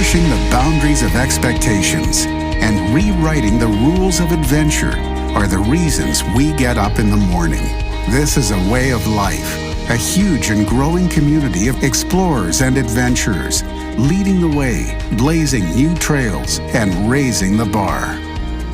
pushing the boundaries of expectations, and rewriting the rules of adventure are the reasons we get up in the morning. This is a way of life, a huge and growing community of explorers and adventurers, leading the way, blazing new trails, and raising the bar.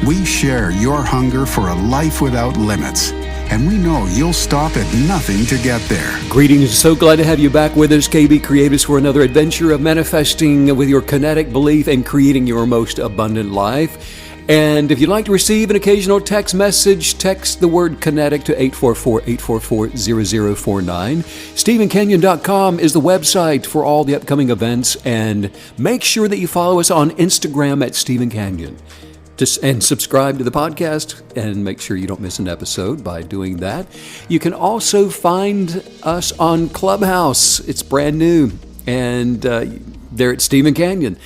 We share your hunger for a life without limits, and we know you'll stop at nothing to get there. Greetings. So glad to have you back with us, KB Creators, for another adventure of manifesting with your kinetic belief and creating your most abundant life. And if you'd like to receive an occasional text message, text the word kinetic to 844-844-0049. StephenKenyon.com is the website for all the upcoming events, and make sure that you follow us on Instagram at Stephen Kenyon. And subscribe to the podcast and make sure you don't miss an episode by doing that. You can also find us on Clubhouse. It's brand new, and they're at Stephen Kenyon.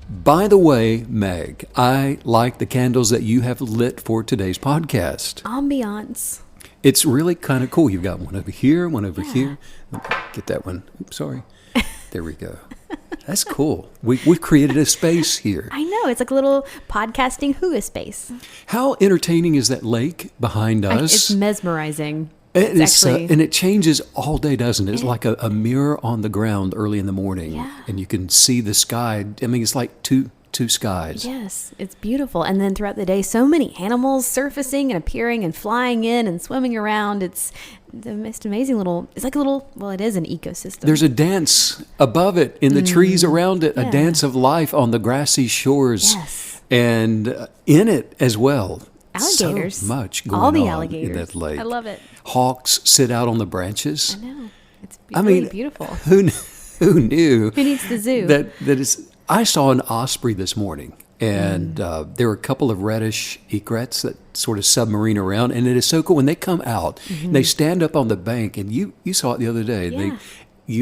By the way, Meg, I like the candles that you have lit for today's podcast. Ambiance. It's really kind of cool. You've got one over here, one over here. Get that one. Oops, sorry. There we go. That's cool. We've created a space here. I know. It's like a little podcasting hua space. How entertaining is that lake behind us? It's mesmerizing. And it changes all day, doesn't it? It's like a mirror on the ground early in the morning. Yeah. And you can see the sky. I mean, it's like two skies. Yes, it's beautiful. And then throughout the day, so many animals surfacing and appearing and flying in and swimming around. It's the most amazing it's like a little, well, it is an ecosystem. There's a dance above it, in the trees around it, a dance of life on the grassy shores. Yes. And in it as well. Alligators. So much going All the on alligators. in that lake. I love it. Hawks sit out on the branches. I know. It's really beautiful. Who knew? Who needs the zoo? That is. I saw an osprey this morning, and there were a couple of reddish egrets that sort of submarine around, and it is so cool when they come out. They stand up on the bank, and you saw it the other day. Yeah.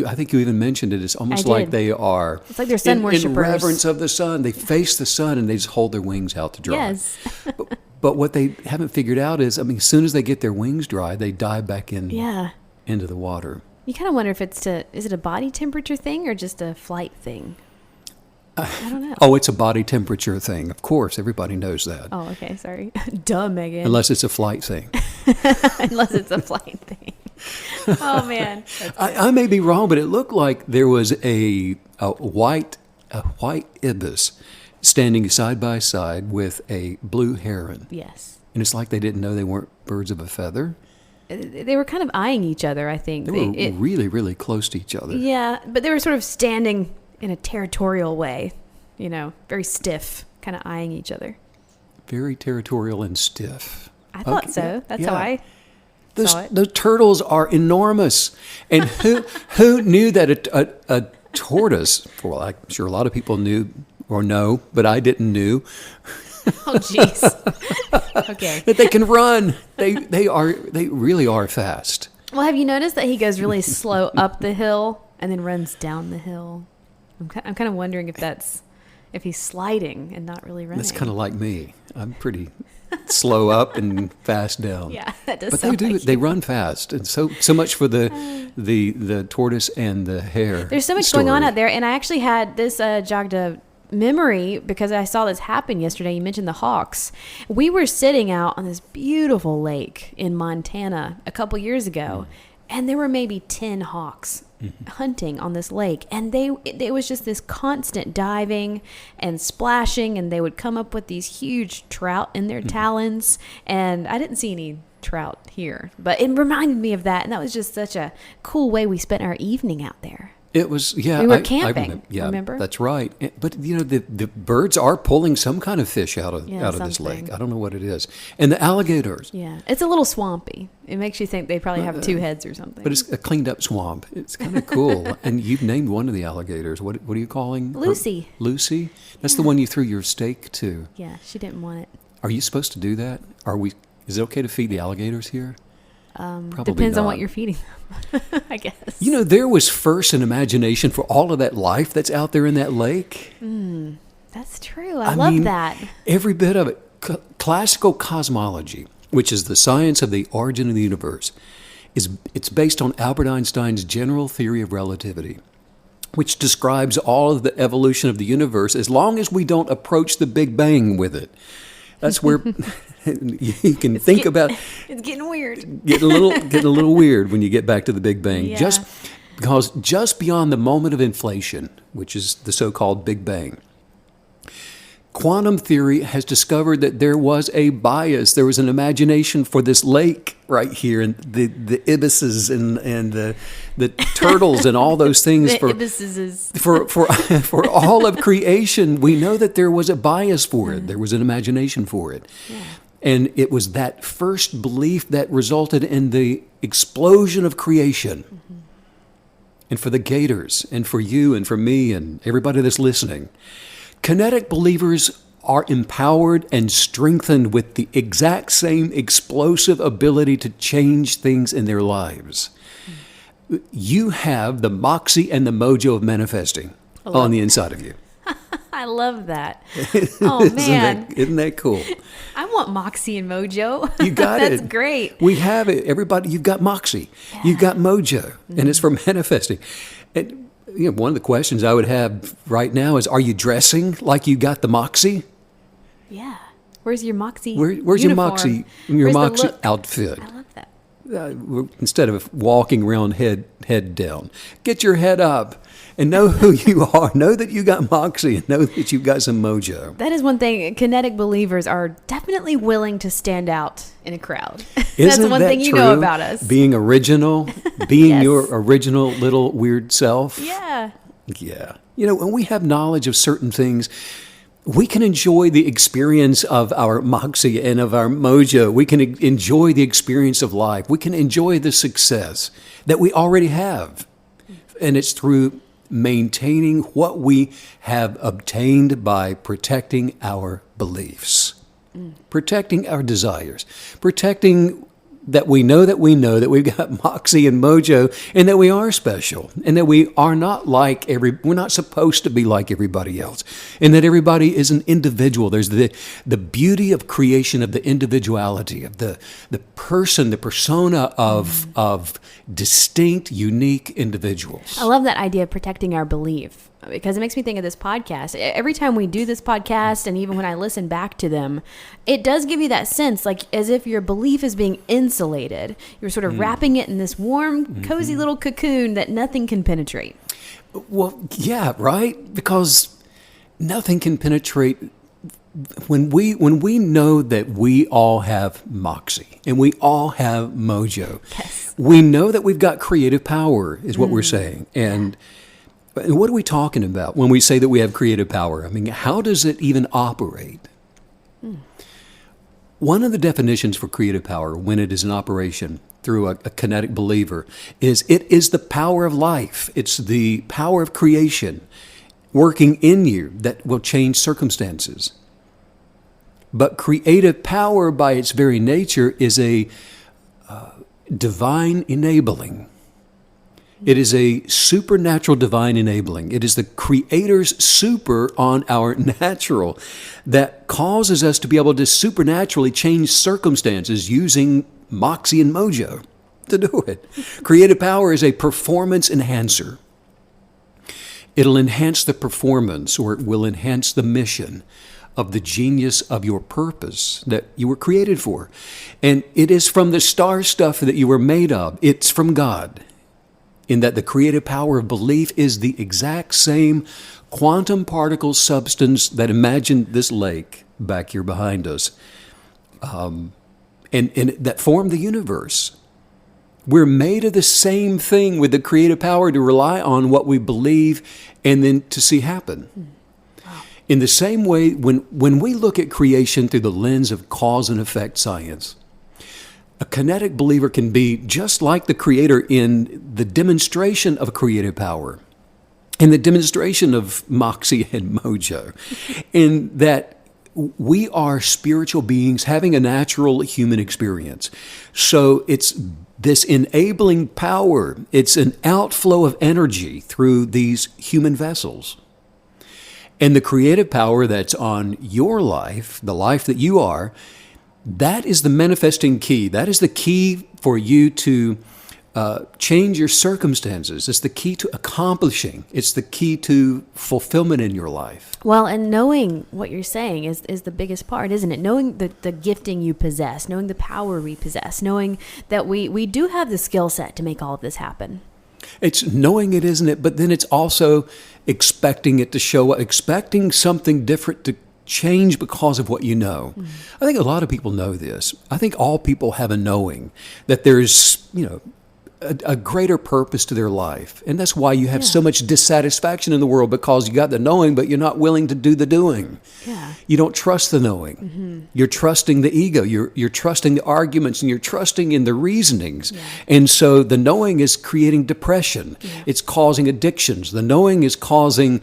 I think you even mentioned it. It's almost like they are. It's like they're sun worshipers. In reverence of the sun, they face the sun, and they just hold their wings out to dry. Yes. But what they haven't figured out is, I mean, as soon as they get their wings dry, they dive back in into the water. You kind of wonder if is it a body temperature thing or just a flight thing? I don't know. Oh, it's a body temperature thing. Of course, everybody knows that. Oh, okay, sorry. Duh, Megan. Unless it's a flight thing. Unless it's a flight thing. Oh, man. I may be wrong, but it looked like there was a white ibis standing side by side with a blue heron. Yes. And it's like they didn't know they weren't birds of a feather. They were kind of eyeing each other, I think. They were really, really close to each other. Yeah, but they were sort of standing in a territorial way, very stiff, kind of eyeing each other. Very territorial and stiff. I thought so. That's how I saw it. Those turtles are enormous. And who knew that a tortoise, well, I'm sure a lot of people knew or know, but I didn't know. Oh, jeez. Okay. That they can run. They really are fast. Well, have you noticed that he goes really slow up the hill and then runs down the hill? I'm kind of wondering if he's sliding and not really running. That's kind of like me. I'm pretty slow up and fast down. Yeah, that does. But sound they do. like They you. run fast, and so much for the tortoise and the hare. There's so much story. going on out there, and I actually had this jogged a memory because I saw this happen yesterday. You mentioned the hawks. We were sitting out on this beautiful lake in Montana a couple years ago, and there were maybe 10 hawks hunting on this lake, and it was just this constant diving and splashing, and they would come up with these huge trout in their talons, and I didn't see any trout here, but it reminded me of that, and that was just such a cool way we spent our evening out there. It was, yeah. We were camping, remember? That's right. But, the birds are pulling some kind of fish out of this lake. I don't know what it is. And the alligators. Yeah, it's a little swampy. It makes you think they probably have 2 heads or something. But it's a cleaned up swamp. It's kind of cool. And you've named one of the alligators. What are you calling her? Lucy. Lucy? That's the one you threw your steak to. Yeah, she didn't want it. Are you supposed to do that? Is it okay to feed the alligators here? Probably Depends on not. what you're feeding them, I guess. There was first an imagination for all of that life that's out there in that lake. That's true. I love that. Every bit of it. Classical cosmology, which is the science of the origin of the universe, it's based on Albert Einstein's general theory of relativity. which describes all of the evolution of the universe, as long as we don't approach the Big Bang with it. That's where you can think about. It's getting weird. Getting a little weird when you get back to the Big Bang. Yeah. Just beyond the moment of inflation, which is the so-called Big Bang, quantum theory has discovered that there was a bias. There was an imagination for this lake right here, and the ibises and the turtles and all those things. For all of creation, we know that there was a bias for it. There was an imagination for it. Yeah. And it was that first belief that resulted in the explosion of creation. Mm-hmm. And for the Gators, and for you, and for me, and everybody that's listening, Kinetic Believers are empowered and strengthened with the exact same explosive ability to change things in their lives. You have the Moxie and the Mojo of manifesting on the inside of you. I love that. Oh, man. Isn't that cool? I want Moxie and Mojo. You got it. That's great. We have it. Everybody, you've got Moxie. Yeah. You've got Mojo. And it's for manifesting. And one of the questions I would have right now is, are you dressing like you got the Moxie? Yeah. Where's your Moxie Where's uniform? your Moxie outfit? I love that. Instead of walking around head down, get your head up and know who you are. Know that you got Moxie and know that you've got some mojo. That is one thing. Kinetic Believers are definitely willing to stand out in a crowd. Isn't That's one that thing you true? know about us. Being original, being Yes. your original little weird self. Yeah. Yeah. When we have knowledge of certain things, we can enjoy the experience of our Moxie and of our Mojo. We can enjoy the experience of life. We can enjoy the success that we already have. And it's through maintaining what we have obtained by protecting our beliefs, protecting our desires, protecting that we know that we've got Moxie and Mojo, and that we are special, and that we are not like we're not supposed to be like everybody else, and that everybody is an individual. There's the beauty of creation, of the individuality, of the person, the persona of distinct, unique individuals. I love that idea of protecting our belief, because it makes me think of this podcast. Every time we do this podcast, and even when I listen back to them, it does give you that sense, like as if your belief is being insulated. You're sort of wrapping it in this warm, cozy little cocoon that nothing can penetrate. Well, yeah, right? Because nothing can penetrate. When we know that we all have Moxie and we all have Mojo, Yes. we know that we've got creative power, is what we're saying. And what are we talking about when we say that we have creative power? I mean, how does it even operate? One of the definitions for creative power, when it is in operation through a kinetic believer, is it is the power of life. It's the power of creation working in you that will change circumstances. But creative power, by its very nature, is a divine enabling. It is a supernatural divine enabling. It is the Creator's super on our natural that causes us to be able to supernaturally change circumstances using Moxie and Mojo to do it. Creative power is a performance enhancer. It'll enhance the performance, or it will enhance the mission of the genius of your purpose that you were created for. And it is from the star stuff that you were made of. It's from God. In that the creative power of belief is the exact same quantum particle substance that imagined this lake back here behind us, and that formed the universe. We're made of the same thing with the creative power to rely on what we believe and then to see happen. Wow. In the same way, when we look at creation through the lens of cause and effect science, a kinetic believer can be just like the Creator in the demonstration of creative power, in the demonstration of Moxie and Mojo, in that we are spiritual beings having a natural human experience. So it's this enabling power. It's an outflow of energy through these human vessels. And the creative power that's on your life, the life that you are, that is the manifesting key. That is the key for you to change your circumstances. It's the key to accomplishing. It's the key to fulfillment in your life. Well, and knowing what you're saying is the biggest part, isn't it? Knowing the gifting you possess, knowing the power we possess, knowing that we do have the skill set to make all of this happen. It's knowing it, isn't it? But then it's also expecting it to show up, expecting something different to change because of what you know. I think a lot of people know this. I think all people have a knowing that there's, a greater purpose to their life. And that's why you have so much dissatisfaction in the world, because you got the knowing, but you're not willing to do the doing. Yeah. You don't trust the knowing. You're trusting the ego. You're trusting the arguments, and you're trusting in the reasonings. Yeah. And so the knowing is creating depression. Yeah. It's causing addictions. The knowing is causing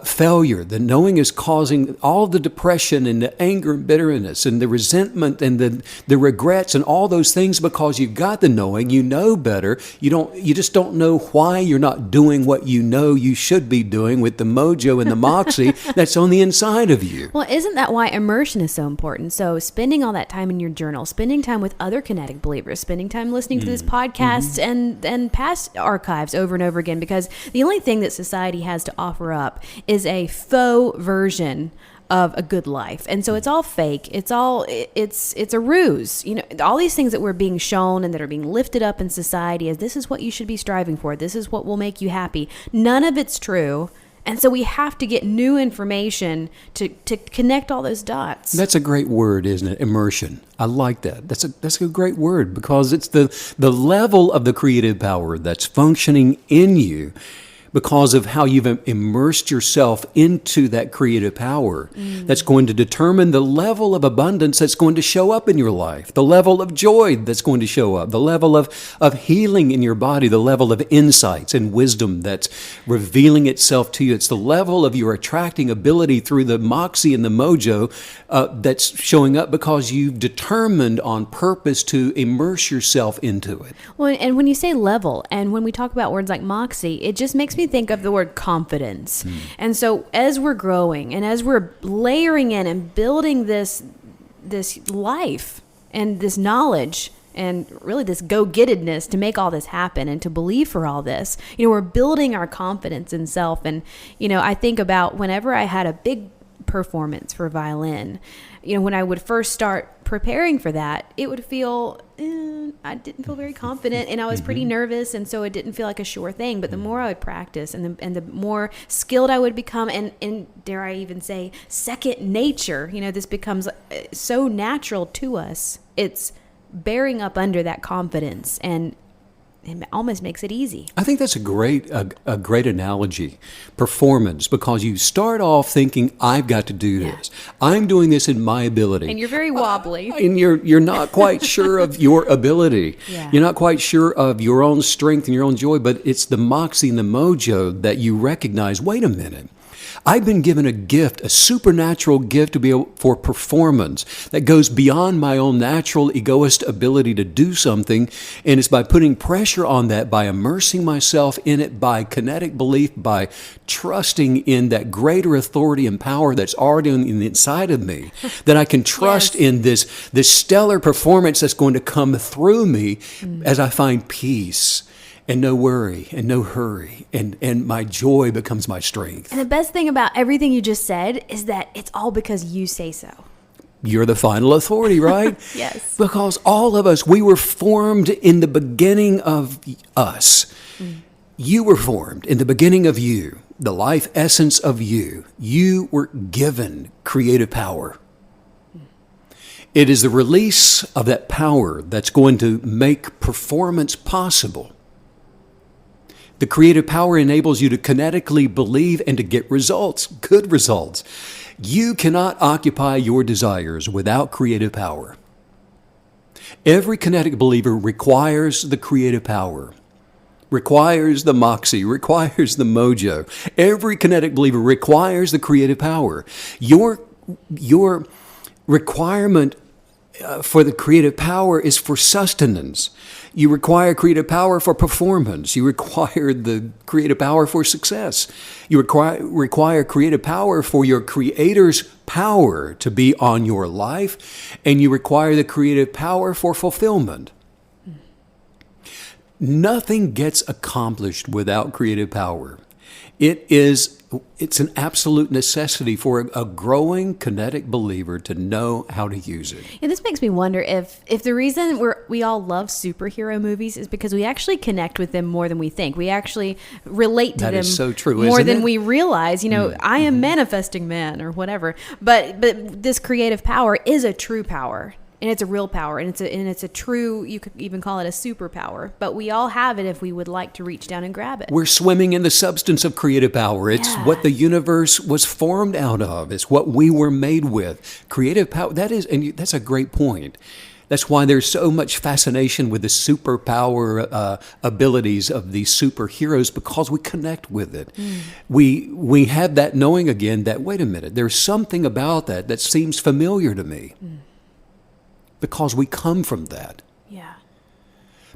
failure. The knowing is causing all the depression and the anger and bitterness and the resentment and the regrets and all those things, because you've got the knowing. You know better. You just don't know why you're not doing what you know you should be doing with the mojo and the moxie that's on the inside of you. Well, isn't that why immersion is so important? So spending all that time in your journal, spending time with other Kinetic Believers, spending time listening to this podcast and past archives over and over again, because the only thing that society has to offer up is a faux version of a good life. And so it's all fake. It's a ruse. All these things that we're being shown and that are being lifted up in society as this is what you should be striving for. This is what will make you happy. None of it's true. And so we have to get new information to connect all those dots. That's a great word, isn't it? Immersion. I like that. That's a great word, because it's the level of the creative power that's functioning in you because of how you've immersed yourself into that creative power that's going to determine the level of abundance that's going to show up in your life, the level of joy that's going to show up, the level of healing in your body, the level of insights and wisdom that's revealing itself to you. It's the level of your attracting ability through the moxie and the mojo that's showing up because you've determined on purpose to immerse yourself into it. Well, and when you say level, and when we talk about words like moxie, it just makes me think of the word confidence. And so as we're growing and as we're layering in and building this life and this knowledge and really this go-gettedness to make all this happen and to believe for all this, we're building our confidence in self. And, I think about whenever I had a big performance for violin, when I would first start preparing for that, it would feel, I didn't feel very confident, and I was pretty nervous, and so it didn't feel like a sure thing. But the more I would practice and the more skilled I would become, and dare I even say second nature, this becomes so natural to us. It's bearing up under that confidence, and it almost makes it easy. I think that's a great analogy, performance, because you start off thinking, I've got to do this. I'm doing this in my ability. And you're very wobbly. And you're not quite sure of your ability. Yeah. You're not quite sure of your own strength and your own joy, but it's the moxie and the mojo that you recognize, wait a minute. I've been given a gift, a supernatural gift to be able, for performance that goes beyond my own natural egoist ability to do something. And it's by putting pressure on that, by immersing myself in it, by kinetic belief, by trusting in that greater authority and power that's already on the inside of me, that I can trust in this stellar performance that's going to come through me as I find peace. And no worry and no hurry, and my joy becomes my strength. And the best thing about everything you just said is that it's all because you say so. You're the final authority, right? Yes. Because all of us, we were formed in the beginning of us. You were formed in the beginning of you, the life essence of you. You were given creative power. It is the release of that power that's going to make performance possible. The creative power enables you to kinetically believe and to get results, good results. You cannot occupy your desires without creative power. Every kinetic believer requires the creative power, requires the moxie, requires the mojo. Every kinetic believer requires the creative power. Your requirement for the creative power is for sustenance. You require creative power for performance. You require the creative power for success. You require creative power for your creator's power to be on your life, and you require the creative power for fulfillment. Nothing gets accomplished without creative power. It's an absolute necessity for a growing kinetic believer to know how to use it. And this makes me wonder if the reason we all love superhero movies is because we actually connect with them more than we think. We actually relate to That them is so true, more isn't than it? we realize. I am manifesting man or whatever. But this creative power is a true power. And it's a real power, and it's a true, you could even call it a superpower. But we all have it if we would like to reach down and grab it. We're swimming in the substance of creative power. It's what the universe was formed out of. It's what we were made with. Creative power, that's a great point. That's why there's so much fascination with the superpower abilities of these superheroes, because we connect with it. We have that knowing again that, wait a minute, there's something about that seems familiar to me. Because we come from that. Yeah.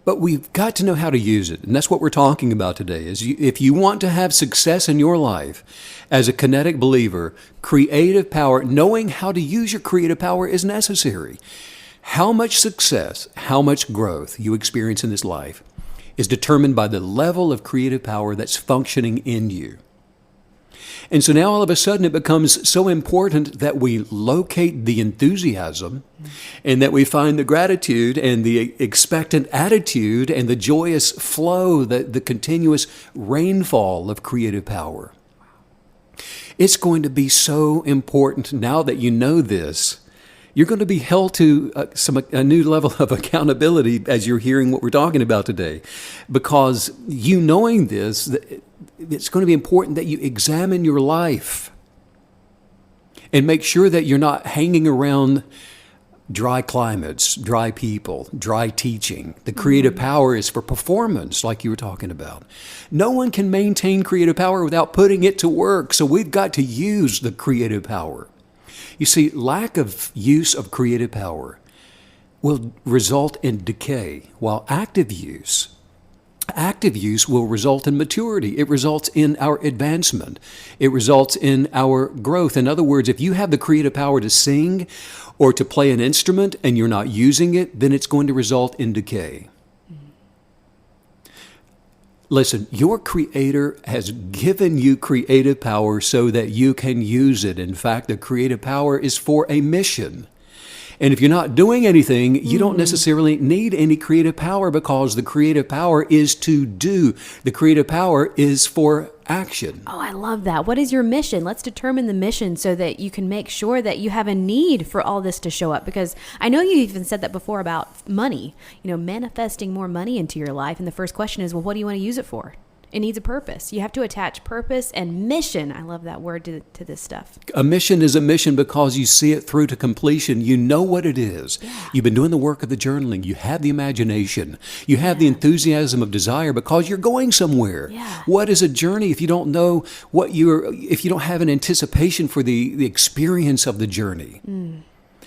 But we've got to know how to use it. And that's what we're talking about today. If you want to have success in your life as a kinetic believer, creative power, knowing how to use your creative power is necessary. How much success, how much growth you experience in this life is determined by the level of creative power that's functioning in you. And so now all of a sudden it becomes so important that we locate the enthusiasm and that we find the gratitude and the expectant attitude and the joyous flow, the continuous rainfall of creative power. It's going to be so important now that you know this. You're going to be held to a new level of accountability as you're hearing what we're talking about today. Because you knowing this, it's going to be important that you examine your life and make sure that you're not hanging around dry climates, dry people, dry teaching. The creative power is for performance, like you were talking about. No one can maintain creative power without putting it to work, so we've got to use the creative power. You see, lack of use of creative power will result in decay, while active use will result in maturity. It results in our advancement. It results in our growth. In other words, if you have the creative power to sing or to play an instrument and you're not using it, then it's going to result in decay. Listen, your Creator has given you creative power so that you can use it. In fact, the creative power is for a mission. And if you're not doing anything, you don't necessarily need any creative power, because the creative power is to do. The creative power is for action. Oh, I love that. What is your mission? Let's determine the mission so that you can make sure that you have a need for all this to show up. Because I know you even said that before about money, manifesting more money into your life. And the first question is, well, what do you want to use it for? It needs a purpose. You have to attach purpose and mission. I love that word to this stuff. A mission is a mission because you see it through to completion. You know what it is. Yeah. You've been doing the work of the journaling. You have the imagination. You have the enthusiasm of desire because you're going somewhere. Yeah. What is a journey if you don't know if you don't have an anticipation for the experience of the journey?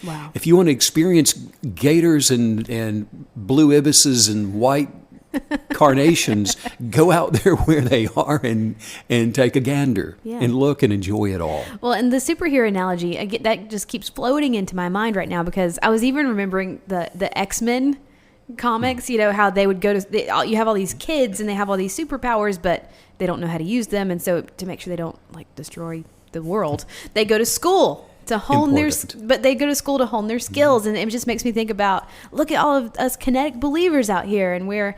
Wow. If you want to experience gators and blue ibises and white carnations, go out there where they are and take a gander and look and enjoy it all. Well, and the superhero analogy, that just keeps floating into my mind right now, because I was even remembering the X-Men comics, how they would you have all these kids and they have all these superpowers, but they don't know how to use them. And so to make sure they don't destroy the world, they go to school to hone their skills. And it just makes me think about, look at all of us kinetic believers out here, and we're,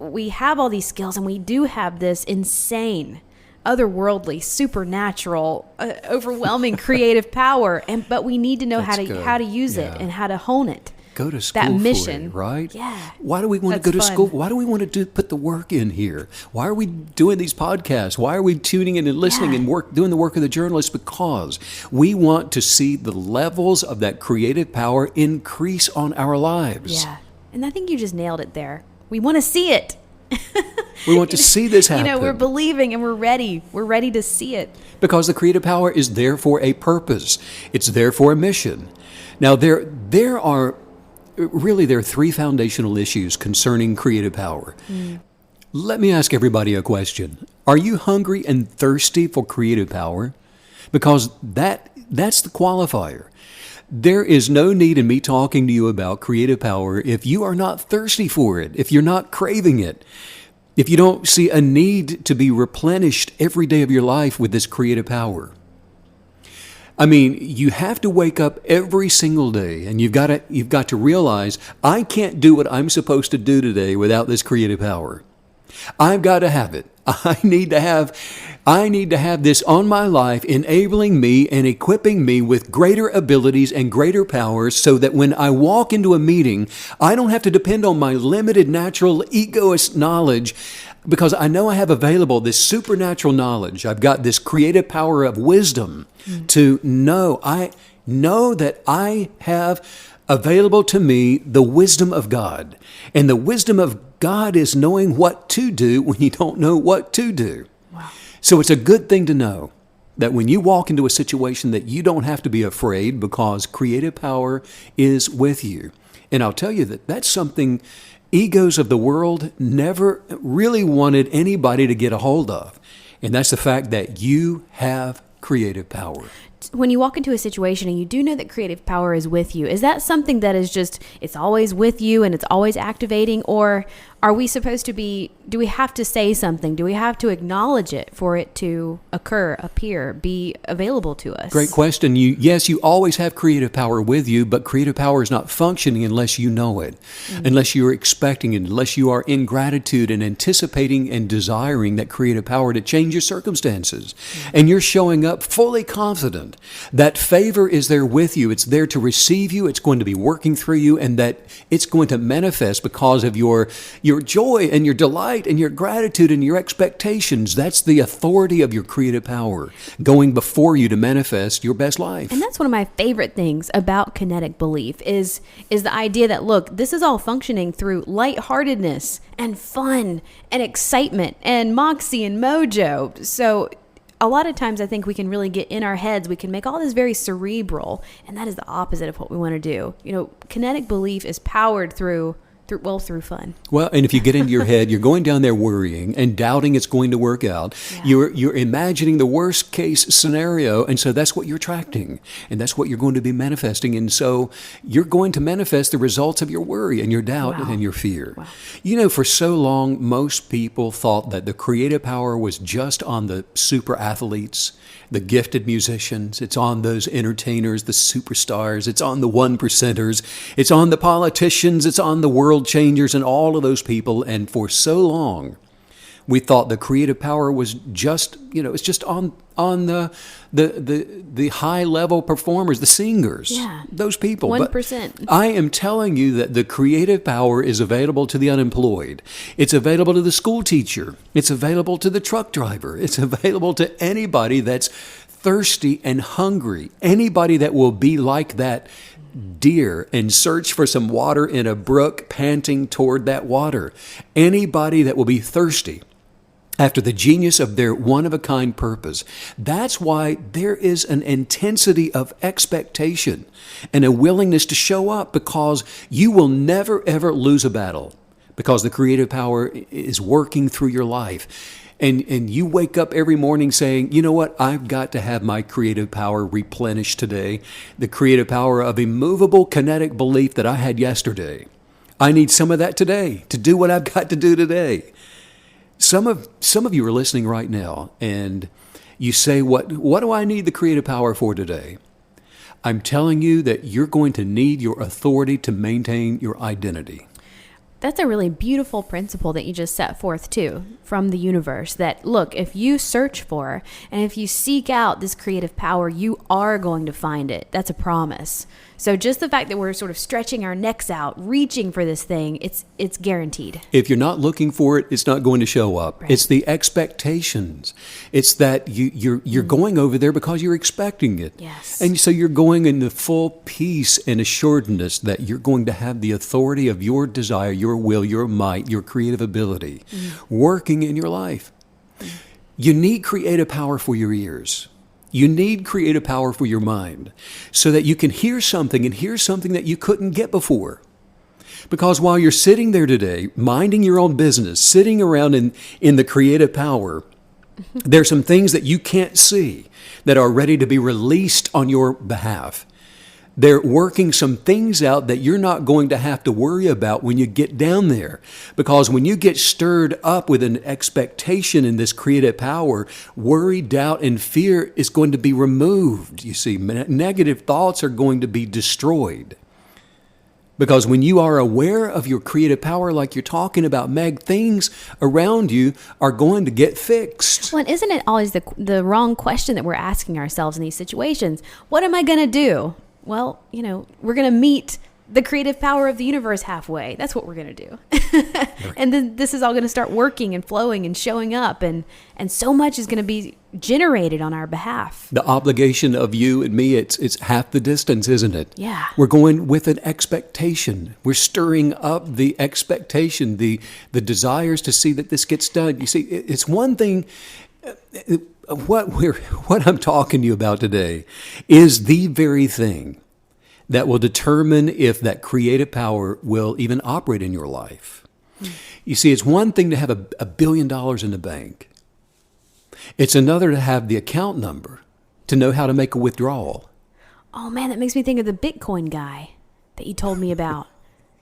we have all these skills, and we do have this insane, otherworldly, supernatural, overwhelming creative power, but we need to know how to use it and how to hone it. Go to school that mission, for it, right? Yeah. Why do we want to go to school? Why do we want to put the work in here? Why are we doing these podcasts? Why are we tuning in and listening and doing the work of the journalist? Because we want to see the levels of that creative power increase on our lives. Yeah. And I think you just nailed it there. We want to see it. We want to see this happen. We're believing and we're ready. We're ready to see it. Because the creative power is there for a purpose. It's there for a mission. Now, there are three foundational issues concerning creative power. Let me ask everybody a question. Are you hungry and thirsty for creative power? Because that's the qualifier. There is no need in me talking to you about creative power if you are not thirsty for it, if you're not craving it, if you don't see a need to be replenished every day of your life with this creative power. I mean, you have to wake up every single day, and you've got to realize, I can't do what I'm supposed to do today without this creative power. I've got to have it. I need to have this on my life, enabling me and equipping me with greater abilities and greater powers, so that when I walk into a meeting, I don't have to depend on my limited natural egoist knowledge, because I know I have available this supernatural knowledge. I've got this creative power of wisdom to know. I know that I have available to me the wisdom of God. And the wisdom of God is knowing what to do when you don't know what to do. Wow. So it's a good thing to know that when you walk into a situation that you don't have to be afraid, because creative power is with you. And I'll tell you that that's something egos of the world never really wanted anybody to get a hold of. And that's the fact that you have creative power. When you walk into a situation and you do know that creative power is with you, is that something that is just, it's always with you and it's always activating? Or are we supposed to be, do we have to say something? Do we have to acknowledge it for it to occur, appear, be available to us? Great question. Yes, you always have creative power with you, but creative power is not functioning unless you know it, unless you're expecting it, unless you are in gratitude and anticipating and desiring that creative power to change your circumstances. And you're showing up fully confident that favor is there with you. It's there to receive you. It's going to be working through you, and that it's going to manifest because of your joy and your delight and your gratitude and your expectations. That's the authority of your creative power going before you to manifest your best life. And that's one of my favorite things about kinetic belief is the idea that, look, this is all functioning through lightheartedness and fun and excitement and Moxie and Mojo. So a lot of times I think we can really get in our heads. We can make all this very cerebral, and that is the opposite of what we want to do. You know, kinetic belief is powered through fun. Well, and if you get into your head, you're going down there worrying and doubting it's going to work out. Yeah. You're imagining the worst case scenario, and so that's what you're attracting, and that's what you're going to be manifesting. And so you're going to manifest the results of your worry and your doubt and your fear. Wow. You know, for so long, most people thought that the creative power was just on the super athletes, the gifted musicians. It's on those entertainers, the superstars. It's on the 1%ers. It's on the politicians. It's on the world changers and all of those people. And for so long, we thought the creative power was just, it's just on the high level performers, the singers, those people. 1%. But I am telling you that the creative power is available to the unemployed. It's available to the school teacher. It's available to the truck driver. It's available to anybody that's thirsty and hungry. Anybody that will be like that deer and search for some water in a brook, panting toward that water. Anybody that will be thirsty after the genius of their one-of-a-kind purpose. That's why there is an intensity of expectation and a willingness to show up, because you will never, ever lose a battle, because the creative power is working through your life. And you wake up every morning saying, you know what, I've got to have my creative power replenished today. The creative power of immovable kinetic belief that I had yesterday. I need some of that today to do what I've got to do today. Some of you are listening right now, and you say, what do I need the creative power for today? I'm telling you that you're going to need your authority to maintain your identity. That's a really beautiful principle that you just set forth too from the universe, that look, if you search for and if you seek out this creative power, you are going to find it. That's a promise. So just the fact that we're sort of stretching our necks out, reaching for this thing, it's guaranteed. If you're not looking for it, it's not going to show up. Right. It's the expectations. It's that you're going over there because you're expecting it. Yes. And so you're going in the full peace and assuredness that you're going to have the authority of your desire, your will, your might, your creative ability working in your life. You need creative power for your ears. You need creative power for your mind so that you can hear something and hear something that you couldn't get before. Because while you're sitting there today, minding your own business, sitting around in the creative power, there's some things that you can't see that are ready to be released on your behalf. They're working some things out that you're not going to have to worry about when you get down there. Because when you get stirred up with an expectation in this creative power, worry, doubt, and fear is going to be removed. You see, negative thoughts are going to be destroyed. Because when you are aware of your creative power, like you're talking about, Meg, things around you are going to get fixed. Well, and isn't it always the wrong question that we're asking ourselves in these situations? What am I going to do? Well, we're going to meet the creative power of the universe halfway. That's what we're going to do. And then this is all going to start working and flowing and showing up. And so much is going to be generated on our behalf. The obligation of you and me, it's half the distance, isn't it? Yeah. We're going with an expectation. We're stirring up the expectation, the desires to see that this gets done. You see, it's one thing. What I'm talking to you about today is the very thing that will determine if that creative power will even operate in your life. You see, it's one thing to have $1 billion in the bank. It's another to have the account number to know how to make a withdrawal. Oh man, that makes me think of the Bitcoin guy that you told me about.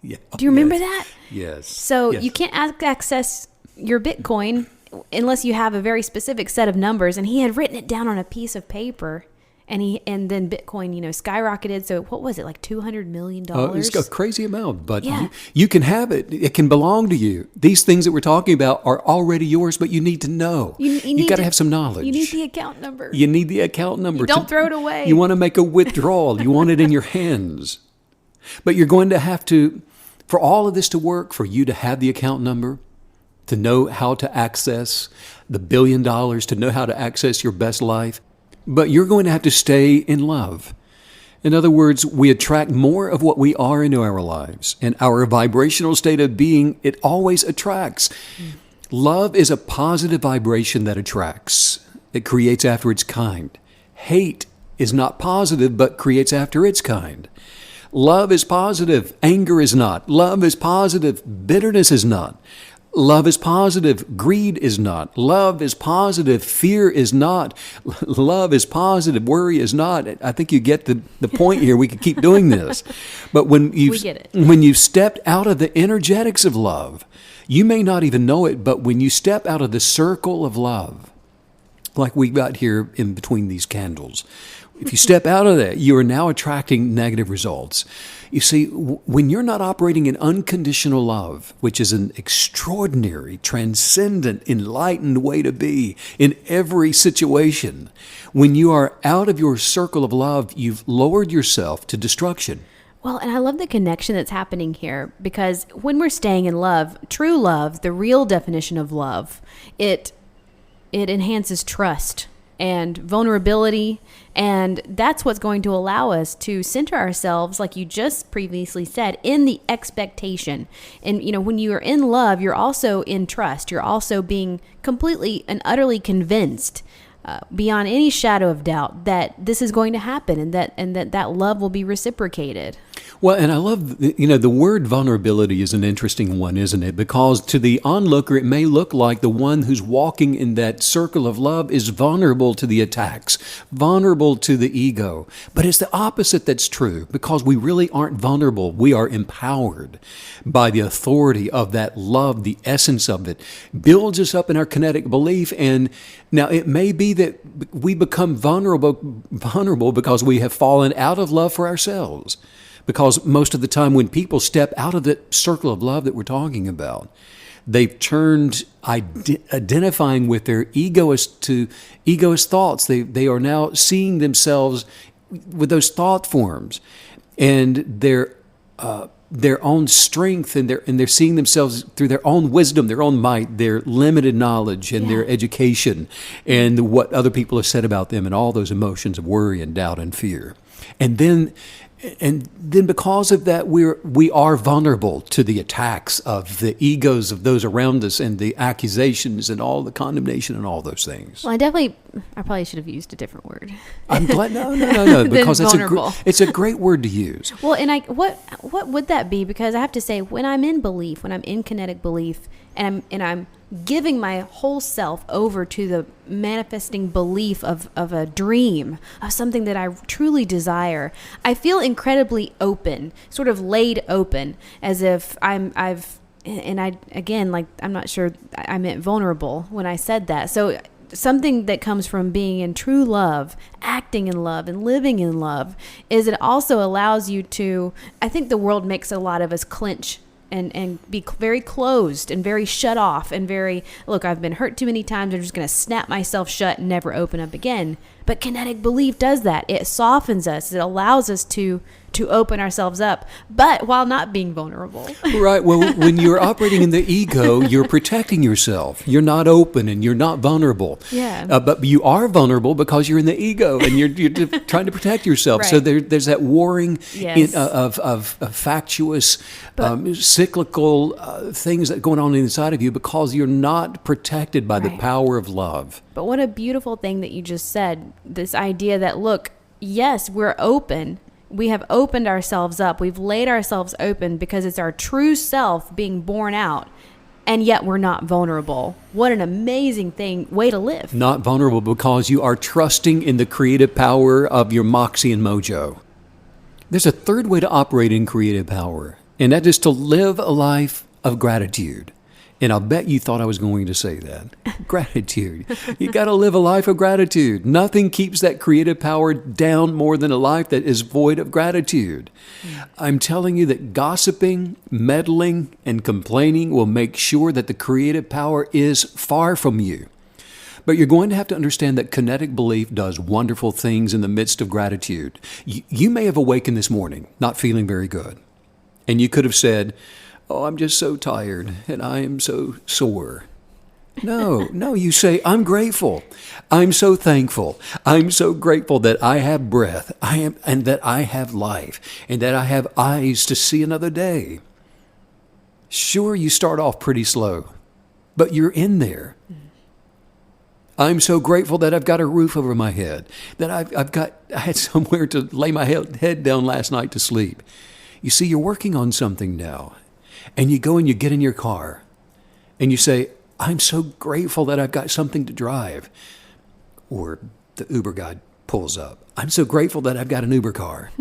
Yeah. Do you remember that? Yes. So yes. You can't access your Bitcoin unless you have a very specific set of numbers, and he had written it down on a piece of paper, and then Bitcoin, skyrocketed. So what was it, like $200 million? It's a crazy amount, but yeah. you can have it. It can belong to you. These things that we're talking about are already yours, but you need to know. You got to have some knowledge. You need the account number. You need the account number. Don't throw it away. You want to make a withdrawal. You want it in your hands. But you're going to have to, for all of this to work, for you to have the account number, to know how to access the $1 billion, to know how to access your best life. But you're going to have to stay in love. In other words, we attract more of what we are into our lives. And our vibrational state of being, it always attracts. Love is a positive vibration that attracts. It creates after its kind. Hate is not positive, but creates after its kind. Love is positive. Anger is not. Love is positive. Bitterness is not. Love is positive. Greed is not. Love is positive. Fear is not. Love is positive. Worry is not. I think you get the point here. We could keep doing this. But when you've stepped out of the energetics of love, you may not even know it, but when you step out of the circle of love, like we got here in between these candles, if you step out of that, you are now attracting negative results. You see, when you're not operating in unconditional love, which is an extraordinary, transcendent, enlightened way to be in every situation, when you are out of your circle of love, you've lowered yourself to destruction. Well, and I love the connection that's happening here, because when we're staying in love, true love, the real definition of love, it enhances trust and vulnerability, and that's what's going to allow us to center ourselves, like you just previously said, in the expectation. And when you are in love, you're also in trust. You're also being completely and utterly convinced, beyond any shadow of doubt, that this is going to happen, and that love will be reciprocated. Well, and I love, the word vulnerability is an interesting one, isn't it? Because to the onlooker, it may look like the one who's walking in that circle of love is vulnerable to the attacks, vulnerable to the ego. But it's the opposite that's true, because we really aren't vulnerable. We are empowered by the authority of that love. The essence of it builds us up in our kinetic belief. And now it may be that we become vulnerable because we have fallen out of love for ourselves. Because most of the time when people step out of the circle of love that we're talking about, they've turned identifying with their egoist thoughts. They are now seeing themselves with those thought forms and their own strength, and they're seeing themselves through their own wisdom, their own might, their limited knowledge and their education, and what other people have said about them, and all those emotions of worry and doubt and fear. And then because of that, we are vulnerable to the attacks of the egos of those around us, and the accusations and all the condemnation and all those things. Well, I probably should have used a different word. I'm glad. No, because it's a great word to use. Well, and what would that be? Because I have to say, when I'm in belief, when I'm in kinetic belief, and I'm giving my whole self over to the manifesting belief of a dream, of something that I truly desire, I feel incredibly open, sort of laid open, as if I'm not sure I meant vulnerable when I said that. So something that comes from being in true love, acting in love, and living in love is it also allows you to, I think the world makes a lot of us clench and be very closed and very shut off and very, look, I've been hurt too many times. I'm just going to snap myself shut and never open up again. But kinetic belief does that. It softens us. It allows us to open ourselves up, but while not being vulnerable. Right. Well, when you're operating in the ego, you're protecting yourself. You're not open and you're not vulnerable. Yeah. But you are vulnerable because you're in the ego and you're trying to protect yourself. Right. So there's that warring Yes. of factious, cyclical things that are going on inside of you because you're not protected by the Right. power of love. But what a beautiful thing that you just said. This idea that, look, yes, we're open. We have opened ourselves up. We've laid ourselves open because it's our true self being born out. And yet we're not vulnerable. What an amazing way to live. Not vulnerable because you are trusting in the creative power of your Moxie and Mojo. There's a third way to operate in creative power, and that is to live a life of gratitude. And I'll bet you thought I was going to say that. Gratitude. You got to live a life of gratitude. Nothing keeps that creative power down more than a life that is void of gratitude. I'm telling you that gossiping, meddling, and complaining will make sure that the creative power is far from you. But you're going to have to understand that kinetic belief does wonderful things in the midst of gratitude. You may have awakened this morning not feeling very good. And you could have said, "Oh, I'm just so tired and I am so sore." No, you say, "I'm grateful. I'm so thankful. I'm so grateful that I have breath. And that I have life and that I have eyes to see another day." Sure, you start off pretty slow, but you're in there. I'm so grateful that I've got a roof over my head, that I had somewhere to lay my head down last night to sleep. You see, you're working on something now. And you go and you get in your car and you say, "I'm so grateful that I've got something to drive." Or the Uber guy pulls up. "I'm so grateful that I've got an Uber car."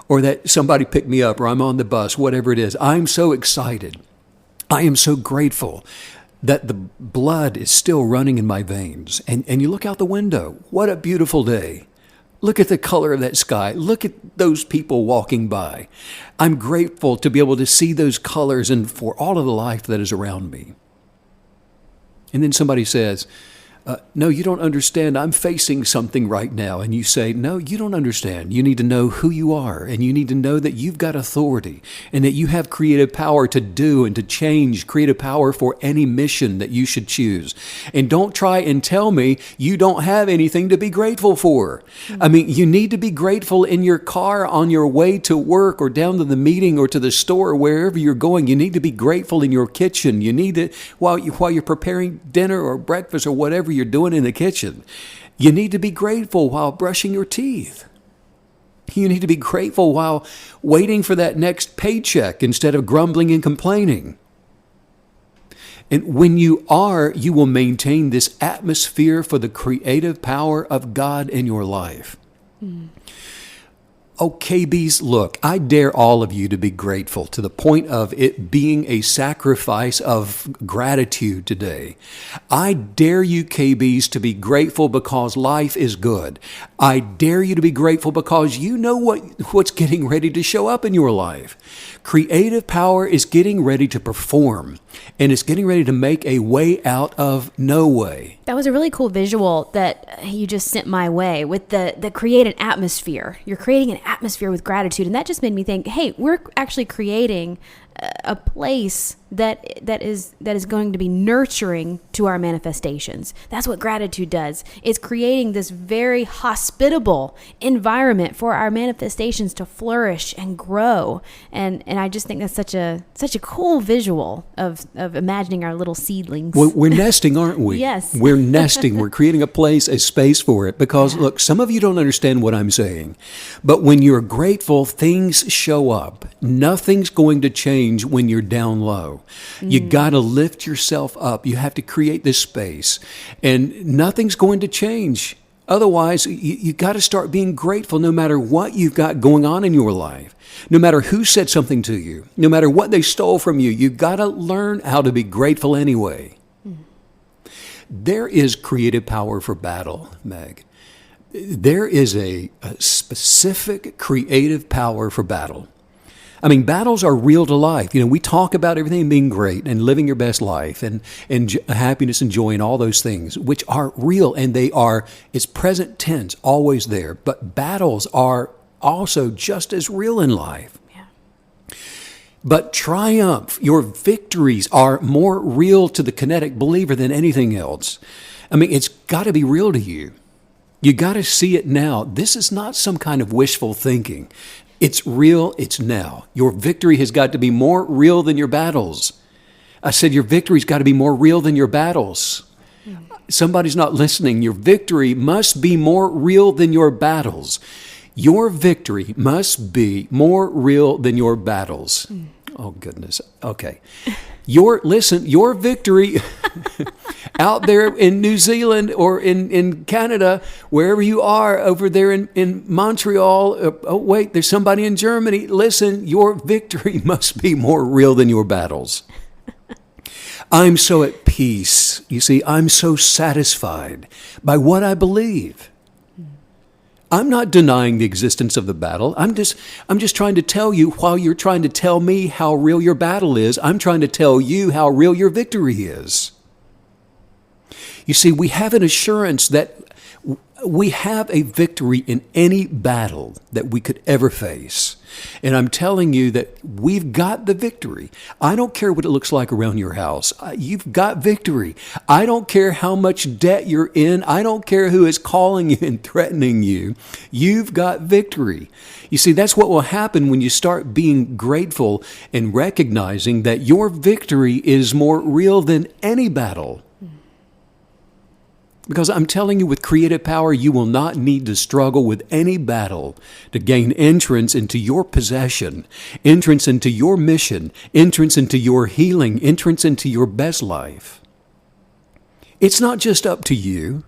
Or that somebody picked me up or I'm on the bus, whatever it is. I'm so excited. I am so grateful that the blood is still running in my veins. And you look out the window. What a beautiful day. Look at the color of that sky. Look at those people walking by. I'm grateful to be able to see those colors and for all of the life that is around me. And then somebody says, "No, you don't understand. I'm facing something right now." And you say, "No, you don't understand. You need to know who you are, and you need to know that you've got authority and that you have creative power to do and to change, creative power for any mission that you should choose. And don't try and tell me you don't have anything to be grateful for." I mean, you need to be grateful in your car on your way to work or down to the meeting or to the store or wherever you're going. You need to be grateful in your kitchen. You need to, while you're preparing dinner or breakfast or whatever you're doing in the kitchen. You need to be grateful while brushing your teeth. You need to be grateful while waiting for that next paycheck instead of grumbling and complaining. And when you are, you will maintain this atmosphere for the creative power of God in your life. Oh, KBs, look, I dare all of you to be grateful to the point of it being a sacrifice of gratitude today. I dare you, KBs, to be grateful because life is good. I dare you to be grateful because you know what's getting ready to show up in your life. Creative power is getting ready to perform, and it's getting ready to make a way out of no way. That was a really cool visual that you just sent my way with the create an atmosphere. You're creating an atmosphere with gratitude. And that just made me think, hey, we're actually creating a place that is going to be nurturing to our manifestations. That's what gratitude does. It's creating this very hospitable environment for our manifestations to flourish and grow. And I just think that's such a cool visual of imagining our little seedlings. Well, we're nesting, aren't we? Yes. We're nesting. We're creating a place, a space for it. Because, look, some of you don't understand what I'm saying. But when you're grateful, things show up. Nothing's going to change when you're down low. You got to lift yourself up. You have to create this space. And nothing's going to change Otherwise, you got to start being grateful no matter what you've got going on in your life. No matter who said something to you, no matter what they stole from you, you've got to learn how to be grateful anyway. There is creative power for battle, Meg. There is a specific creative power for battle. I mean, battles are real to life. We talk about everything being great and living your best life and happiness and joy and all those things, which are real, and it's present tense, always there. But battles are also just as real in life. Yeah. But triumph, your victories are more real to the kinetic believer than anything else. I mean, it's got to be real to you. You got to see it now. This is not some kind of wishful thinking. It's real, it's now. Your victory has got to be more real than your battles. I said your victory's got to be more real than your battles. Somebody's not listening. Your victory must be more real than your battles. Your victory must be more real than your battles. Oh, goodness. Okay. Your victory out there in New Zealand or in Canada, wherever you are, over there in Montreal. Oh, wait, there's somebody in Germany. Listen, your victory must be more real than your battles. I'm so at peace. You see, I'm so satisfied by what I believe. I'm not denying the existence of the battle. I'm just trying to tell you, while you're trying to tell me how real your battle is, I'm trying to tell you how real your victory is. You see, we have an assurance that we have a victory in any battle that we could ever face. And I'm telling you that we've got the victory. I don't care what it looks like around your house. You've got victory. I don't care how much debt you're in. I don't care who is calling you and threatening you. You've got victory. You see, that's what will happen when you start being grateful and recognizing that your victory is more real than any battle. Because I'm telling you, with creative power, you will not need to struggle with any battle to gain entrance into your possession, entrance into your mission, entrance into your healing, entrance into your best life. It's not just up to you.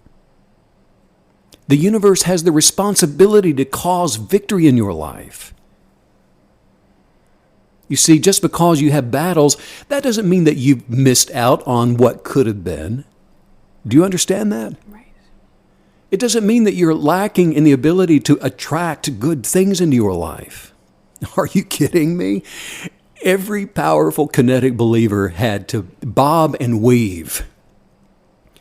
The universe has the responsibility to cause victory in your life. You see, just because you have battles, that doesn't mean that you've missed out on what could have been. Do you understand that? Right. It doesn't mean that you're lacking in the ability to attract good things into your life. Are you kidding me? Every powerful kinetic believer had to bob and weave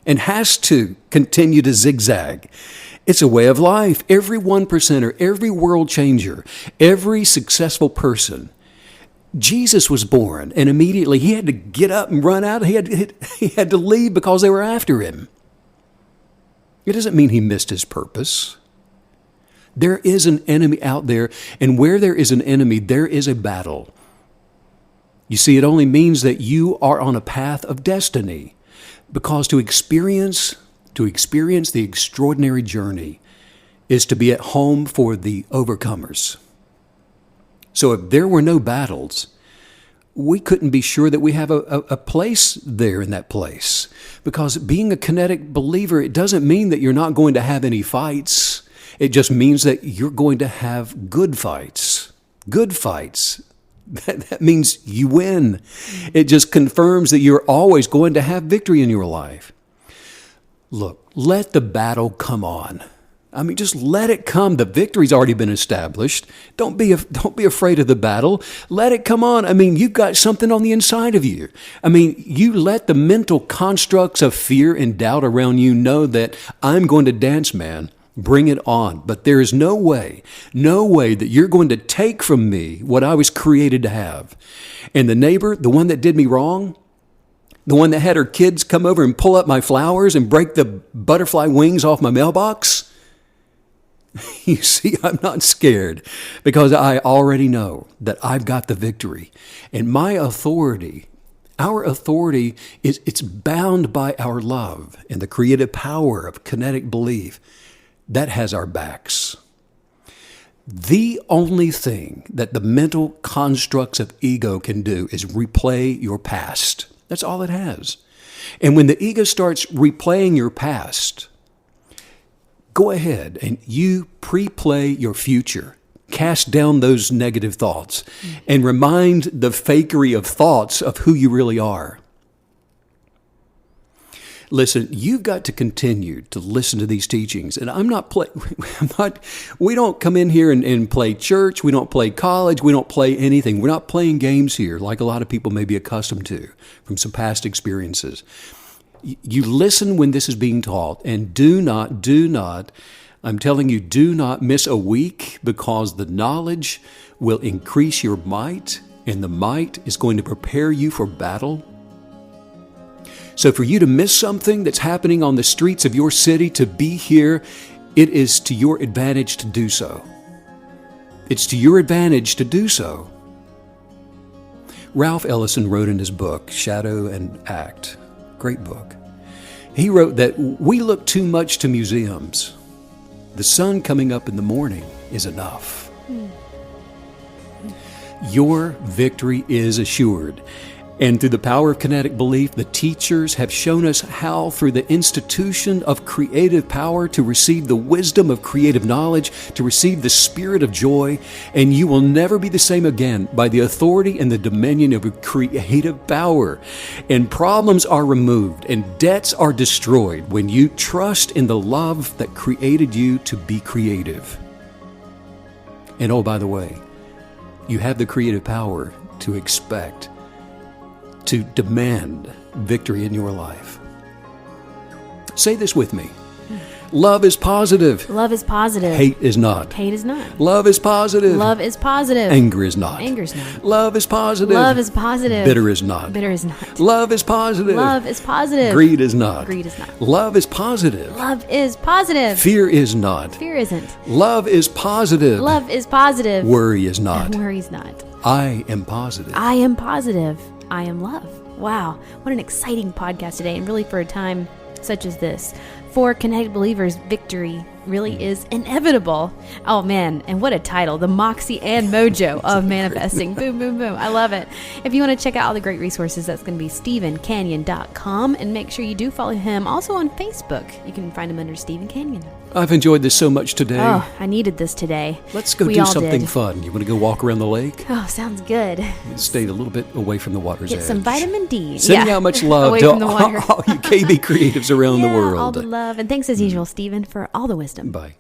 and has to continue to zigzag. It's a way of life. Every 1%er, every world changer, every successful person. Jesus was born, and immediately he had to get up and run out. He had to leave because they were after him. It doesn't mean he missed his purpose. There is an enemy out there, and where there is an enemy, there is a battle. You see, it only means that you are on a path of destiny, because to experience the extraordinary journey is to be at home for the overcomers. So if there were no battles, we couldn't be sure that we have a place there in that place. Because being a kinetic believer, it doesn't mean that you're not going to have any fights. It just means that you're going to have good fights. Good fights. That means you win. It just confirms that you're always going to have victory in your life. Look, let the battle come on. I mean, just let it come. The victory's already been established. Don't be afraid of the battle. Let it come on. I mean, you've got something on the inside of you. I mean, you let the mental constructs of fear and doubt around you know that I'm going to dance, man. Bring it on. But there is no way that you're going to take from me what I was created to have. And the neighbor, the one that did me wrong, the one that had her kids come over and pull up my flowers and break the butterfly wings off my mailbox, you see, I'm not scared because I already know that I've got the victory. And my authority, our authority, it's bound by our love and the creative power of kinetic belief that has our backs. The only thing that the mental constructs of ego can do is replay your past. That's all it has. And when the ego starts replaying your past, go ahead and you pre-play your future. Cast down those negative thoughts and remind the fakery of thoughts of who you really are. Listen, you've got to continue to listen to these teachings. And we don't come in here and play church. We don't play college. We don't play anything. We're not playing games here like a lot of people may be accustomed to from some past experiences. You listen when this is being taught, and do not, I'm telling you, do not miss a week, because the knowledge will increase your might, and the might is going to prepare you for battle. So for you to miss something that's happening on the streets of your city, to be here, it is to your advantage to do so. It's to your advantage to do so. Ralph Ellison wrote in his book, Shadow and Act, great book. He wrote that we look too much to museums. The sun coming up in the morning is enough. Your victory is assured. And through the power of kinetic belief, the teachers have shown us how, through the institution of creative power, to receive the wisdom of creative knowledge, to receive the spirit of joy, and you will never be the same again by the authority and the dominion of creative power. And problems are removed and debts are destroyed when you trust in the love that created you to be creative. And oh, by the way, you have the creative power to expect, to demand victory in your life. Say this with me. Love is positive. Love is positive. Hate is not. Hate is not. Love is positive. Love is positive. Anger is not. Anger is not. Love is positive. Love is positive. Bitter is not. Bitter is not. Love is positive. Love is positive. Greed is not. Greed is not. Love is positive. Love is positive. Fear is not. Fear isn't. Love is positive. Love is positive. Worry is not. Worry is not. I am positive. I am positive. I am love. Wow, what an exciting podcast today, and really for a time such as this. For Kinetic Believers, victory really is inevitable. Oh man, and what a title, the Moxie and Mojo of manifesting. Boom, boom, boom. I love it. If you want to check out all the great resources, that's going to be StephenCanyon.com, and make sure you do follow him also on Facebook. You can find him under Stephen Canyon. I've enjoyed this so much today. Oh, I needed this today. Let's go We do all something did. fun. You want to go walk around the lake? Oh, sounds good. Stay a little bit away from the water's Get edge. some vitamin D. Sending out much love Away to from the water. all you KB creatives around the world. All the love. And thanks as usual, Stephen, for all the wisdom. Bye.